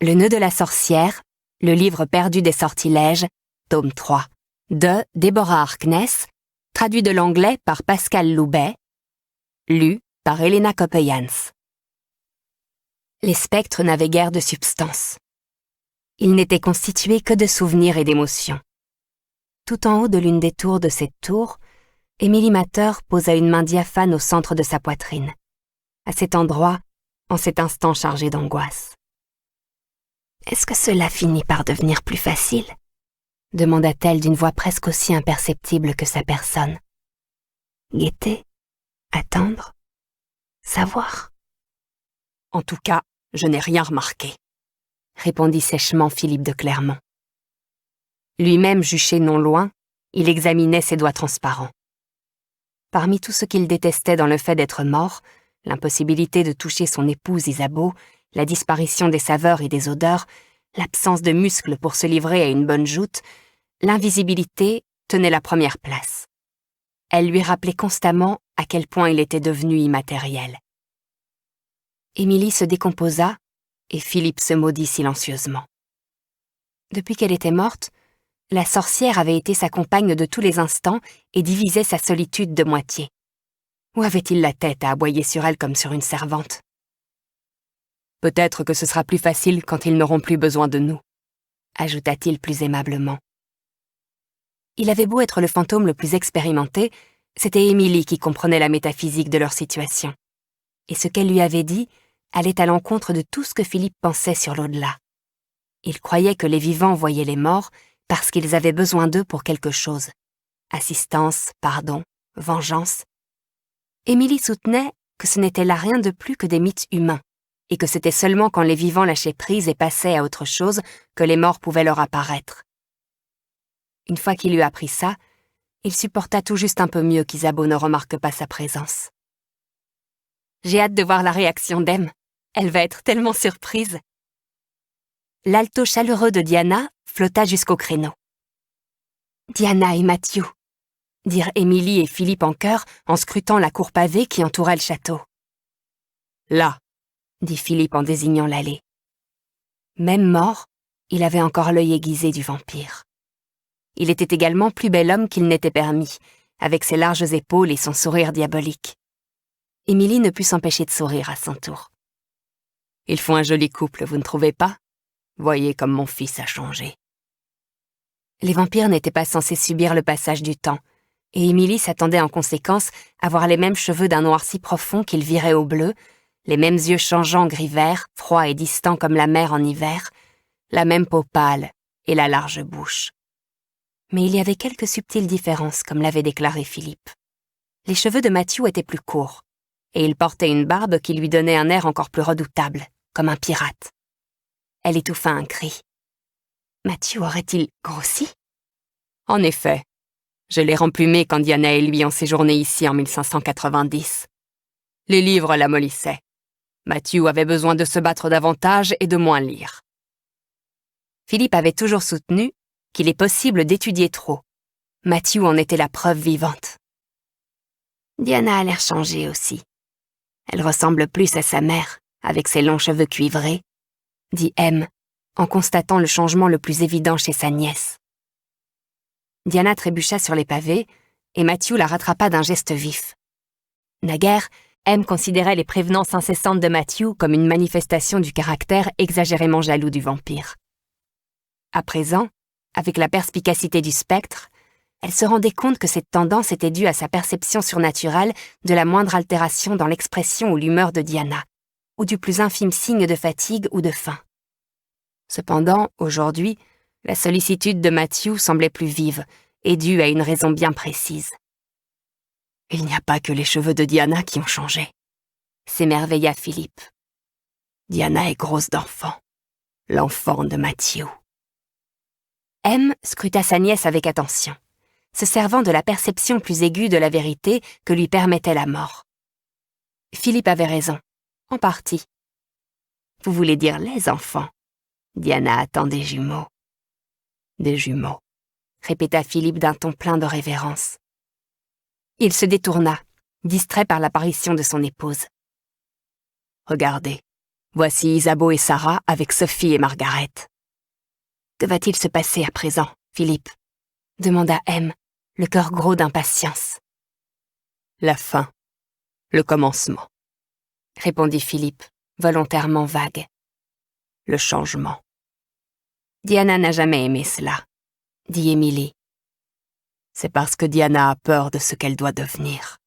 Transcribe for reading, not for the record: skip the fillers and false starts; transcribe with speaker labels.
Speaker 1: Le nœud de la sorcière, le livre perdu des sortilèges, tome 3, de Deborah Harkness, traduit de l'anglais par Pascal Loubet, lu par Elena Kopejans. Les spectres n'avaient guère de substance. Ils n'étaient constitués que de souvenirs et d'émotions. Tout en haut de l'une des tours de cette tour, Émilie Matter posa une main diaphane au centre de sa poitrine, à cet endroit, en cet instant chargé d'angoisse. « Est-ce que cela finit par devenir plus facile ?» demanda-t-elle d'une voix presque aussi imperceptible que sa personne. Guetter, attendre, savoir. « En tout cas, je n'ai rien remarqué, » répondit sèchement Philippe de Clermont. Lui-même juché non loin, il examinait ses doigts transparents. Parmi tout ce qu'il détestait dans le fait d'être mort, l'impossibilité de toucher son épouse Isabeau, la disparition des saveurs et des odeurs, l'absence de muscles pour se livrer à une bonne joute, l'invisibilité tenait la première place. Elle lui rappelait constamment à quel point il était devenu immatériel. Émilie se décomposa et Philippe se maudit silencieusement. Depuis qu'elle était morte, la sorcière avait été sa compagne de tous les instants et divisait sa solitude de moitié. Où avait-il la tête à aboyer sur elle comme sur une servante ? Peut-être que ce sera plus facile quand ils n'auront plus besoin de nous, ajouta-t-il plus aimablement. Il avait beau être le fantôme le plus expérimenté, c'était Émilie qui comprenait la métaphysique de leur situation. Et ce qu'elle lui avait dit allait à l'encontre de tout ce que Philippe pensait sur l'au-delà. Il croyait que les vivants voyaient les morts parce qu'ils avaient besoin d'eux pour quelque chose. Assistance, pardon, vengeance. Émilie soutenait que ce n'était là rien de plus que des mythes humains, et que c'était seulement quand les vivants lâchaient prise et passaient à autre chose que les morts pouvaient leur apparaître. Une fois qu'il eut appris ça, il supporta tout juste un peu mieux qu'Isabeau ne remarque pas sa présence. « J'ai hâte de voir la réaction d'Em. Elle va être tellement surprise. » L'alto chaleureux de Diana flotta jusqu'au créneau. « Diana et Mathieu !» dirent Émilie et Philippe en chœur en scrutant la cour pavée qui entourait le château. « Là !» dit Philippe en désignant l'allée. Même mort, il avait encore l'œil aiguisé du vampire. Il était également plus bel homme qu'il n'était permis, avec ses larges épaules et son sourire diabolique. Émilie ne put s'empêcher de sourire à son tour. « Ils font un joli couple, vous ne trouvez pas ? Voyez comme mon fils a changé. » Les vampires n'étaient pas censés subir le passage du temps, et Émilie s'attendait en conséquence à voir les mêmes cheveux d'un noir si profond qu'ils viraient au bleu, les mêmes yeux changeants gris-vert, froids et distants comme la mer en hiver, la même peau pâle et la large bouche. Mais il y avait quelques subtiles différences, comme l'avait déclaré Philippe. Les cheveux de Mathieu étaient plus courts, et il portait une barbe qui lui donnait un air encore plus redoutable, comme un pirate. Elle étouffa un cri. Mathieu aurait-il grossi ? En effet, je l'ai remplumé quand Diana et lui ont séjourné ici en 1590. Les livres l'amollissaient. Mathieu avait besoin de se battre davantage et de moins lire. Philippe avait toujours soutenu qu'il est possible d'étudier trop. Mathieu en était la preuve vivante. Diana a l'air changée aussi. Elle ressemble plus à sa mère, avec ses longs cheveux cuivrés, dit M, en constatant le changement le plus évident chez sa nièce. Diana trébucha sur les pavés, et Mathieu la rattrapa d'un geste vif. Naguère, M considérait les prévenances incessantes de Mathieu comme une manifestation du caractère exagérément jaloux du vampire. À présent, avec la perspicacité du spectre, elle se rendait compte que cette tendance était due à sa perception surnaturelle de la moindre altération dans l'expression ou l'humeur de Diana, ou du plus infime signe de fatigue ou de faim. Cependant, aujourd'hui, la sollicitude de Mathieu semblait plus vive et due à une raison bien précise. « Il n'y a pas que les cheveux de Diana qui ont changé », s'émerveilla Philippe. « Diana est grosse d'enfant, l'enfant de Mathieu. » M scruta sa nièce avec attention, se servant de la perception plus aiguë de la vérité que lui permettait la mort. Philippe avait raison, en partie. « Vous voulez dire les enfants ? Diana attend des jumeaux. » « Des jumeaux, » répéta Philippe d'un ton plein de révérence. Il se détourna, distrait par l'apparition de son épouse. « Regardez, Voici Isabeau et Sarah avec Sophie et Margaret. Que va-t-il se passer à présent, Philippe ? Demanda M, le cœur gros d'impatience. La fin, le commencement, répondit Philippe, volontairement vague. Le changement. Diana n'a jamais aimé cela, dit Émilie. C'est parce que Diana a peur de ce qu'elle doit devenir.